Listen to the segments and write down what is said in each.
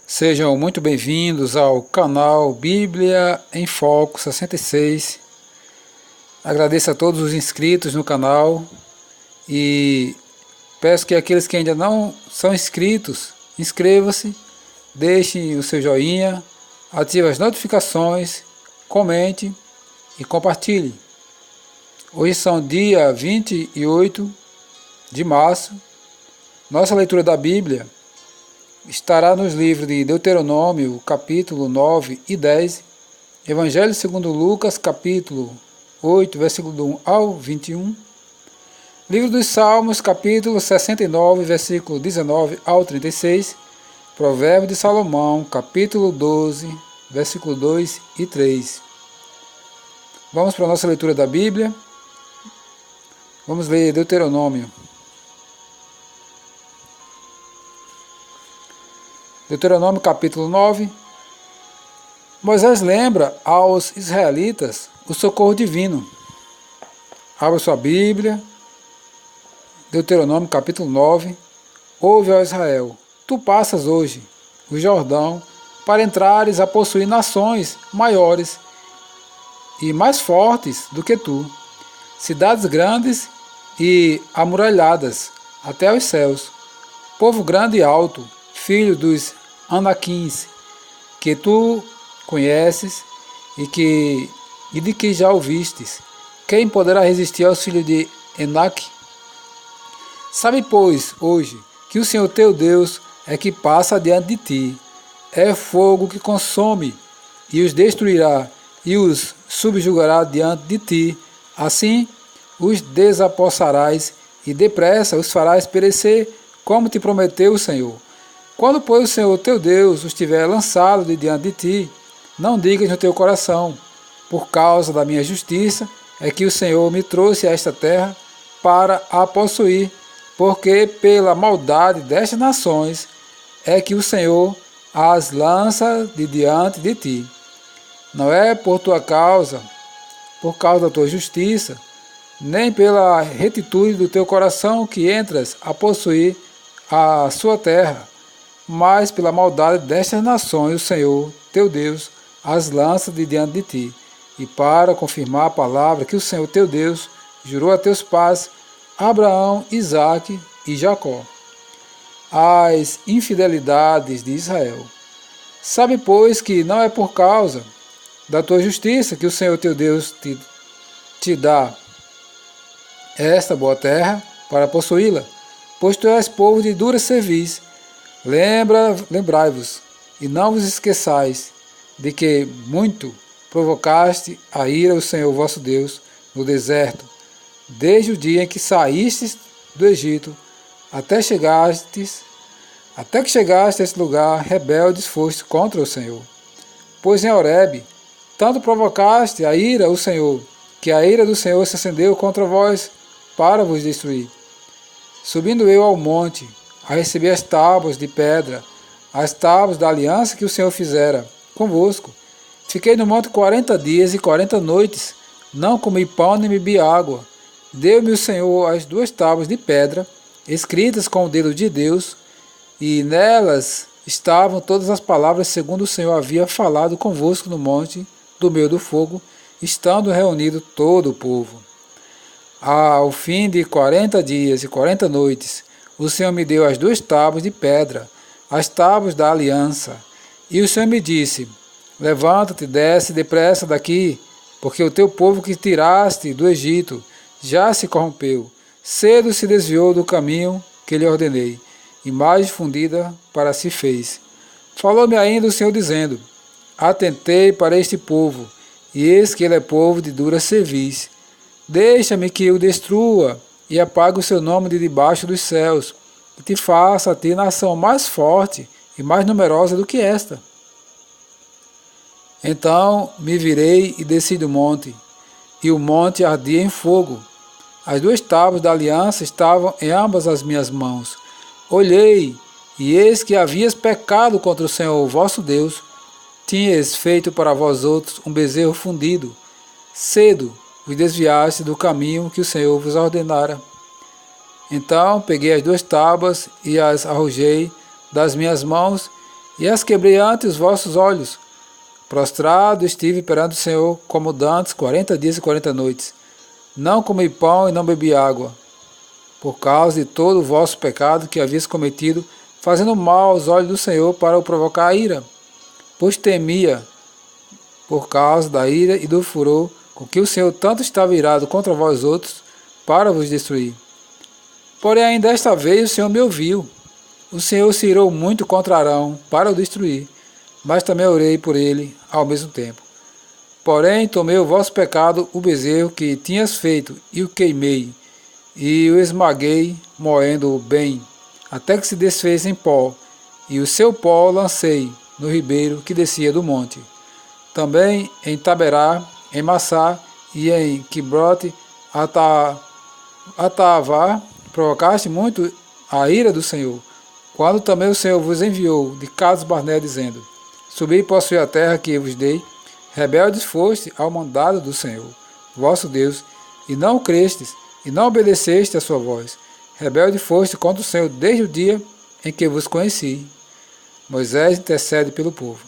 Sejam muito bem-vindos ao canal Bíblia em Foco 66. Agradeço a todos os inscritos no canal e peço que aqueles que ainda não são inscritos, inscreva-se, deixem o seu joinha, ative as notificações, comente e compartilhe. Hoje são dia 28 de março. Nossa leitura da Bíblia estará nos livros de Deuteronômio, capítulo 9 e 10, Evangelho segundo Lucas, capítulo 8, versículo 1 ao 21, livro dos Salmos, capítulo 69, versículo 19 ao 36, Provérbio de Salomão, capítulo 12, versículo 2 e 3. Vamos para a nossa leitura da Bíblia. Vamos ler Deuteronômio. Deuteronômio capítulo 9. Moisés lembra aos israelitas o socorro divino. Abra sua Bíblia. Deuteronômio capítulo 9. Ouve, ó Israel, tu passas hoje o Jordão para entrares a possuir nações maiores e mais fortes do que tu, cidades grandes e amuralhadas até os céus, povo grande e alto, filho dos Anaquins, que tu conheces e de que já ouvistes. Quem poderá resistir aos filhos de Enaque? Sabe, pois, hoje, que o Senhor teu Deus é que passa diante de ti. É fogo que consome e os destruirá e os subjugará diante de ti. Assim os desapossarás e depressa os farás perecer, como te prometeu o Senhor. Quando, pois, o Senhor teu Deus os tiver lançado de diante de ti, não digas no teu coração, por causa da minha justiça é que o Senhor me trouxe a esta terra para a possuir, porque pela maldade destas nações é que o Senhor as lança de diante de ti. Não é por causa da tua justiça, nem pela retitude do teu coração que entras a possuir a sua terra, mas pela maldade destas nações o Senhor, teu Deus, as lança de diante de ti, e para confirmar a palavra que o Senhor, teu Deus, jurou a teus pais, Abraão, Isaque e Jacó. As infidelidades de Israel. Sabe, pois, que não é por causa da tua justiça que o Senhor, teu Deus, te dá esta boa terra para possuí-la, pois tu és povo de dura cerviz. Lembrai-vos, e não vos esqueçais, de que muito provocaste a ira do Senhor vosso Deus no deserto, desde o dia em que saístes do Egito, até que chegaste a este lugar, rebeldes foste contra o Senhor. Pois em Horebe, tanto provocaste a ira do Senhor, que a ira do Senhor se acendeu contra vós, para vos destruir. Subindo eu ao monte, a receber as tábuas de pedra, as tábuas da aliança que o Senhor fizera convosco. Fiquei no monte 40 dias e 40 noites, não comi pão nem bebi água. Deu-me o Senhor as 2 tábuas de pedra, escritas com o dedo de Deus, e nelas estavam todas as palavras segundo o Senhor havia falado convosco no monte do meio do fogo, estando reunido todo o povo. Ao fim de 40 dias e 40 noites, o Senhor me deu as 2 tábuas de pedra, as tábuas da aliança. E o Senhor me disse, levanta-te, desce depressa daqui, porque o teu povo que tiraste do Egito já se corrompeu. Cedo se desviou do caminho que lhe ordenei, e mais difundida para si fez. Falou-me ainda o Senhor dizendo, atentei para este povo, e eis que ele é povo de dura cerviz. Deixa-me que o destrua, e apague o seu nome de debaixo dos céus, e te faça a ti nação mais forte e mais numerosa do que esta. Então me virei e desci do monte, e o monte ardia em fogo. As 2 tábuas da aliança estavam em ambas as minhas mãos. Olhei, e eis que havias pecado contra o Senhor vosso Deus. Tinhas feito para vós outros um bezerro fundido. Cedo vos desviaste do caminho que o Senhor vos ordenara. Então peguei as 2 tábuas e as arrojei das minhas mãos, e as quebrei ante os vossos olhos. Prostrado estive perante o Senhor como dantes 40 dias e 40 noites. Não comi pão e não bebi água, por causa de todo o vosso pecado que havias cometido, fazendo mal aos olhos do Senhor para o provocar a ira. Pois temia, por causa da ira e do furor, com que o Senhor tanto estava irado contra vós outros, para vos destruir. Porém, ainda esta vez o Senhor me ouviu. O Senhor se irou muito contra Arão, para o destruir, mas também orei por ele ao mesmo tempo. Porém, tomei o vosso pecado, o bezerro que tinhas feito, e o queimei, e o esmaguei, moendo-o bem, até que se desfez em pó, e o seu pó lancei no ribeiro que descia do monte. Também em Taberá, em Massá e em Quibrote Ataavá provocaste muito a ira do Senhor, quando também o Senhor vos enviou de Cades Barnea, dizendo: Subi e possuí a terra que vos dei. Rebeldes foste ao mandado do Senhor, vosso Deus, e não crestes, e não obedeceste a sua voz. Rebelde foste contra o Senhor desde o dia em que vos conheci. Moisés intercede pelo povo.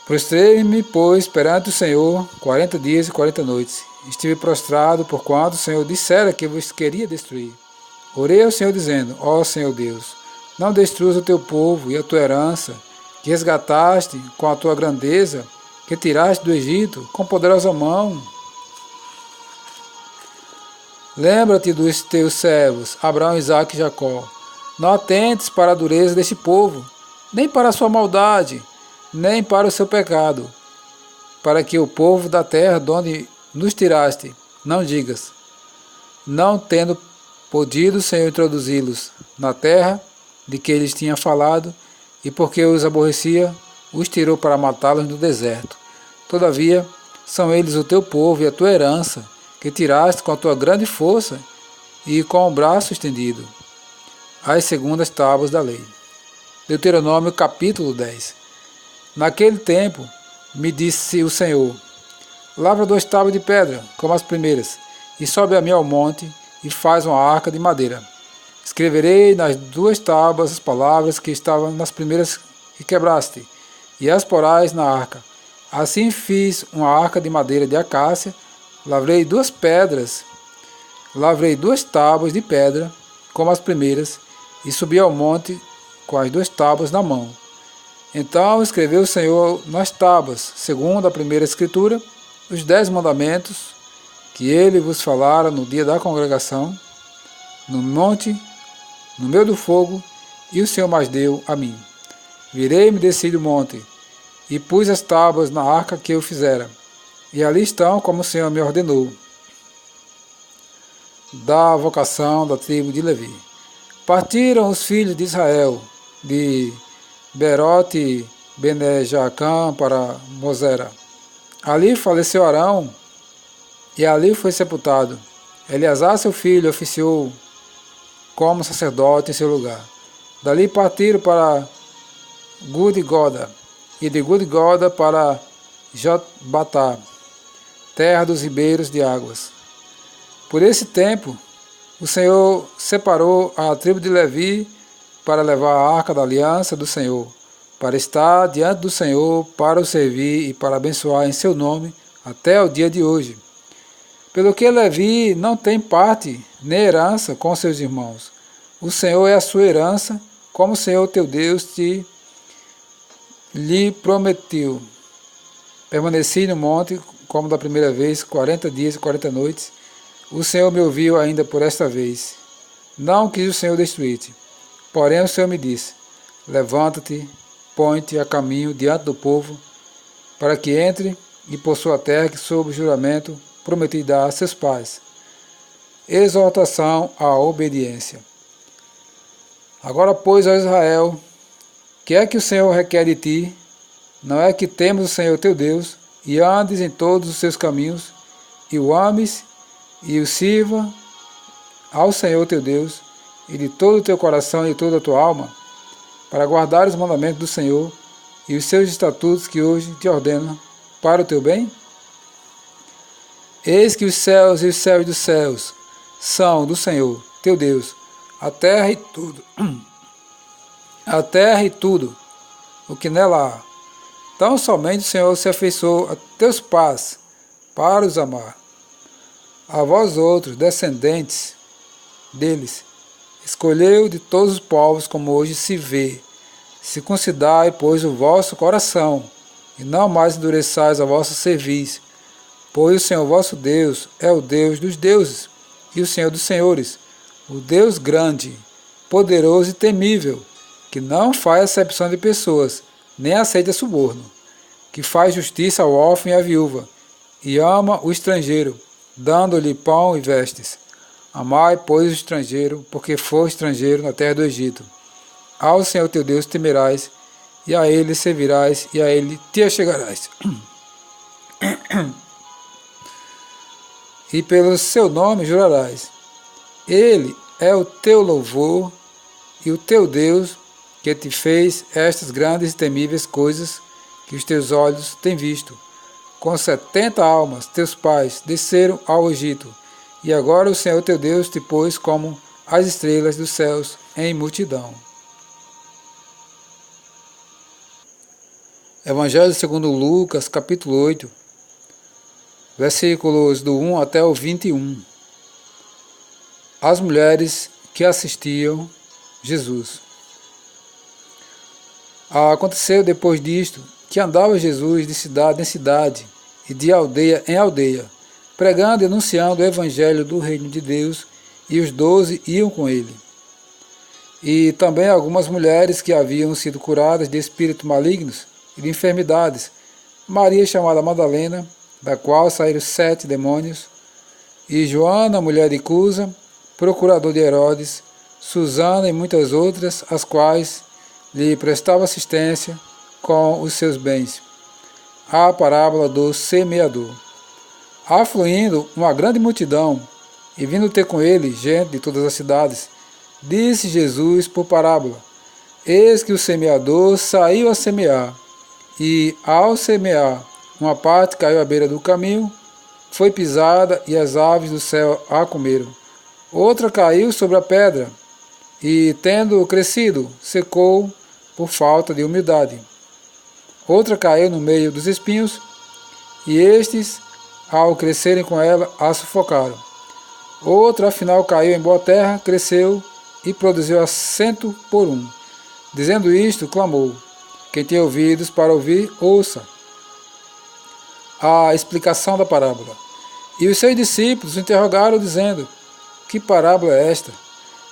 Prostrei-me, pois, perante o Senhor 40 dias e 40 noites. Estive prostrado, porquanto o Senhor dissera que vos queria destruir. Orei ao Senhor, dizendo: Ó Senhor Deus, não destruas o teu povo e a tua herança, que resgataste com a tua grandeza, que tiraste do Egito com poderosa mão. Lembra-te dos teus servos, Abraão, Isaque e Jacó. Não atentes para a dureza deste povo, nem para a sua maldade, nem para o seu pecado, para que o povo da terra de onde nos tiraste, não digas, não tendo podido o Senhor introduzi-los na terra de que eles tinha falado, e porque os aborrecia, os tirou para matá-los no deserto. Todavia, são eles o teu povo e a tua herança, que tiraste com a tua grande força e com o braço estendido, as segundas tábuas da lei. Deuteronômio capítulo 10. Naquele tempo, me disse o Senhor: lavra 2 tábuas de pedra, como as primeiras, e sobe a mim ao monte, e faz uma arca de madeira. Escreverei nas 2 tábuas as palavras que estavam nas primeiras que quebraste, e as porás na arca. Assim fiz uma arca de madeira de acácia, lavrei 2 tábuas de pedra, como as primeiras, e subi ao monte com as 2 tábuas na mão. Então escreveu o Senhor nas tábuas, segundo a primeira escritura, os 10 mandamentos que ele vos falara no dia da congregação, no monte, no meio do fogo, e o Senhor mais deu a mim. Virei-me, desci do monte, e pus as tábuas na arca que eu fizera, e ali estão como o Senhor me ordenou. Da vocação da tribo de Levi. Partiram os filhos de Israel de Berote Bene-Jacã para Mosera. Ali faleceu Arão, e ali foi sepultado. Eleazar, seu filho, oficiou como sacerdote em seu lugar. Dali partiram para Gudgoda, e de Gudgoda para Jotbatá, terra dos ribeiros de águas. Por esse tempo, o Senhor separou a tribo de Levi para levar a arca da aliança do Senhor, para estar diante do Senhor, para o servir e para abençoar em seu nome até o dia de hoje. Pelo que Levi não tem parte nem herança com seus irmãos. O Senhor é a sua herança, como o Senhor teu Deus lhe prometeu. Permaneci no monte, como da primeira vez, 40 dias e 40 noites. O Senhor me ouviu ainda por esta vez. Não quis o Senhor destruir-te. Porém o Senhor me disse: levanta-te, põe-te a caminho diante do povo, para que entre e possua a terra que, sob juramento, prometi dar a seus pais. Exortação à obediência. Agora, pois, ó Israel, que é que o Senhor requer de ti? Não é que temas o Senhor teu Deus, e andes em todos os seus caminhos, e o ames, e o sirva ao Senhor teu Deus, e de todo o teu coração e de toda a tua alma, para guardar os mandamentos do Senhor e os seus estatutos que hoje te ordeno para o teu bem? Eis que os céus e os céus dos céus são do Senhor teu Deus, a terra e tudo o que nela há. Tão somente o Senhor se afeiçoou a teus pais, para os amar. A vós outros, descendentes deles, escolheu de todos os povos, como hoje se vê. Circuncidai, pois, o vosso coração, e não mais endureçais a vossa cerviz, pois o Senhor vosso Deus é o Deus dos deuses, e o Senhor dos senhores, o Deus grande, poderoso e temível, que não faz acepção de pessoas, nem aceita suborno, que faz justiça ao órfão e à viúva, e ama o estrangeiro, dando-lhe pão e vestes. Amai, pois, o estrangeiro, porque for estrangeiro na terra do Egito. Ao Senhor teu Deus temerás, e a Ele servirás, e a Ele te achegarás. E pelo seu nome jurarás. Ele é o teu louvor e o teu Deus, que te fez estas grandes e temíveis coisas que os teus olhos têm visto. Com 70 almas, teus pais desceram ao Egito, e agora o Senhor teu Deus te pôs como as estrelas dos céus em multidão. Evangelho segundo Lucas, capítulo 8, versículos do 1 até o 21. As mulheres que assistiam Jesus. Aconteceu depois disto que andava Jesus de cidade em cidade e de aldeia em aldeia, pregando e anunciando o evangelho do reino de Deus, e os 12 iam com ele. E também algumas mulheres que haviam sido curadas de espíritos malignos e de enfermidades, Maria chamada Madalena, da qual saíram 7 demônios, e Joana, mulher de Cusa, procurador de Herodes, Susana e muitas outras, as quais lhe prestavam assistência com os seus bens. A parábola do semeador. Afluindo uma grande multidão, e vindo ter com ele gente de todas as cidades, disse Jesus por parábola: Eis que o semeador saiu a semear, e ao semear, uma parte caiu à beira do caminho, foi pisada, e as aves do céu a comeram. Outra caiu sobre a pedra, e tendo crescido, secou por falta de umidade. Outra caiu no meio dos espinhos, e estes, ao crescerem com ela, a sufocaram. Outra, afinal, caiu em boa terra, cresceu e produziu a 100 por 1. Dizendo isto, clamou: Quem tem ouvidos para ouvir, ouça. A explicação da parábola. E os seus discípulos o interrogaram, dizendo: Que parábola é esta?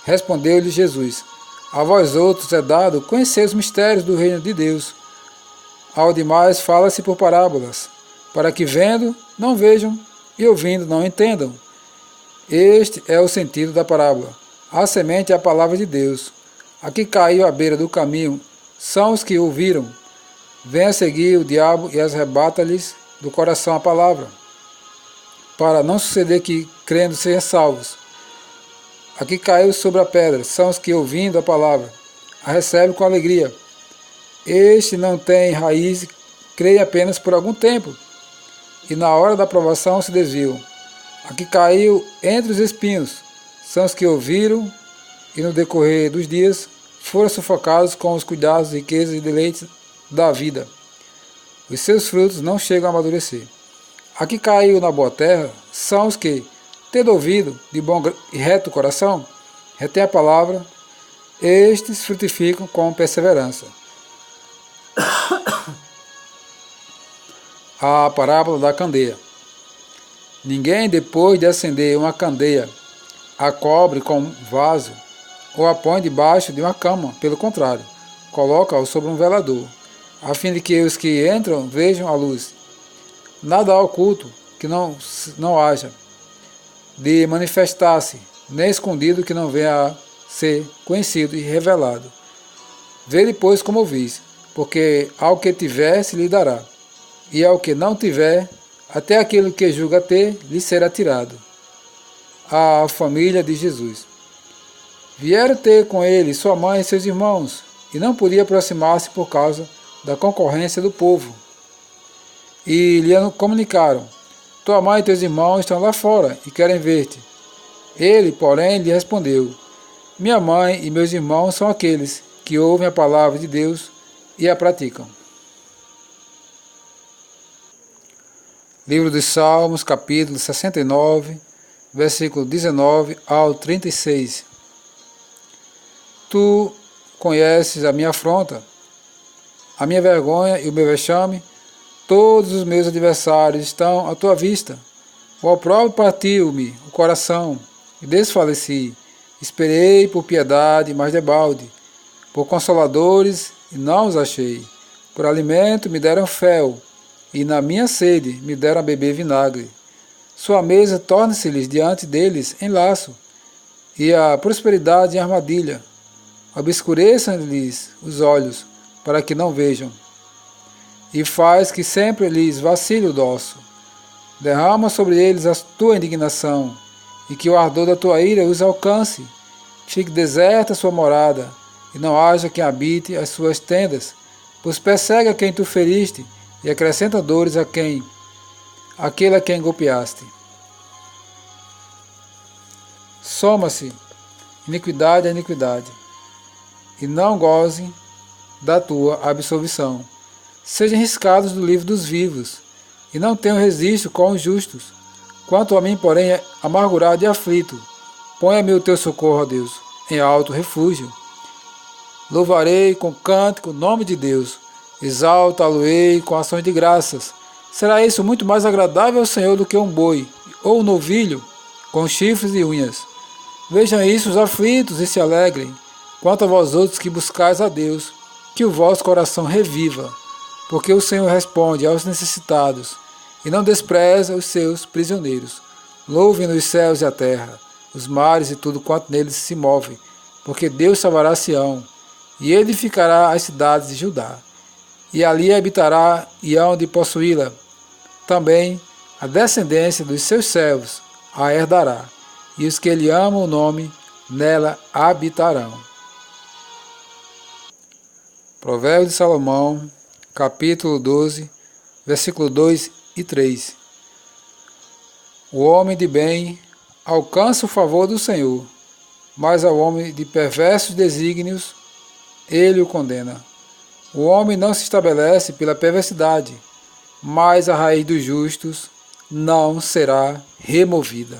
Respondeu-lhe Jesus: A vós outros é dado conhecer os mistérios do reino de Deus. Ao demais fala-se por parábolas, para que vendo, não vejam, e ouvindo, não entendam. Este é o sentido da parábola. A semente é a palavra de Deus. A que caiu à beira do caminho são os que ouviram. Vem a seguir o diabo e as arrebata-lhes do coração a palavra, para não suceder que, crendo, sejam salvos. A que caiu sobre a pedra são os que, ouvindo a palavra, a recebem com alegria. Este não tem raiz e crê apenas por algum tempo, e na hora da provação se desviam. A que caiu entre os espinhos são os que ouviram e no decorrer dos dias foram sufocados com os cuidados, riquezas e deleites da vida. Os seus frutos não chegam a amadurecer. A que caiu na boa terra são os que, tendo ouvido de bom e reto coração, retém a palavra, estes frutificam com perseverança. A parábola da candeia. Ninguém, depois de acender uma candeia, a cobre com um vaso ou a põe debaixo de uma cama. Pelo contrário, coloca-o sobre um velador, a fim de que os que entram vejam a luz. Nada há oculto que não haja de manifestar-se, nem escondido que não venha a ser conhecido e revelado. Vê depois como ouvis, porque ao que tiver se lhe dará, e ao que não tiver, até aquilo que julga ter, lhe será tirado. A família de Jesus. Vieram ter com ele sua mãe e seus irmãos, e não podia aproximar-se por causa da concorrência do povo. E lhe comunicaram: Tua mãe e teus irmãos estão lá fora e querem ver-te. Ele, porém, lhe respondeu: Minha mãe e meus irmãos são aqueles que ouvem a palavra de Deus e a praticam. Livro dos Salmos, capítulo 69, versículo 19 ao 36. Tu conheces a minha afronta, a minha vergonha e o meu vexame, todos os meus adversários estão à tua vista. O opróbrio partiu-me o coração e desfaleci. Esperei por piedade, mas debalde, por consoladores e não os achei. Por alimento me deram fel, e na minha sede me deram a beber vinagre. Sua mesa torna-se-lhes diante deles em laço, e a prosperidade em armadilha. Obscureçam-lhes os olhos, para que não vejam, e faz que sempre lhes vacile o dorso. Derrama sobre eles a tua indignação, e que o ardor da tua ira os alcance. Fique deserta a sua morada, e não haja quem habite as suas tendas, pois persegue a quem tu feriste, e acrescenta dores aquele a quem golpeaste. Soma-se iniquidade a iniquidade, e não gozem da tua absolvição. Sejam riscados do livro dos vivos, e não tenham registro com os justos. Quanto a mim, porém, amargurado e aflito, ponha-me o teu socorro, ó Deus, em alto refúgio. Louvarei com cântico o nome de Deus, exalta-lo-ei com ações de graças. Será isso muito mais agradável ao Senhor do que um boi, ou um novilho, com chifres e unhas. Vejam isso os aflitos e se alegrem. Quanto a vós outros que buscais a Deus, que o vosso coração reviva, porque o Senhor responde aos necessitados, e não despreza os seus prisioneiros. Louvem os céus e a terra, os mares e tudo quanto neles se move, porque Deus salvará Sião, e edificará as cidades de Judá, e ali habitará e hão de possuí-la. Também a descendência dos seus servos a herdará, e os que lhe amam o nome nela habitarão. Provérbios de Salomão, capítulo 12, versículo 2 e 3. O homem de bem alcança o favor do Senhor, mas ao homem de perversos desígnios, ele o condena. O homem não se estabelece pela perversidade, mas a raiz dos justos não será removida.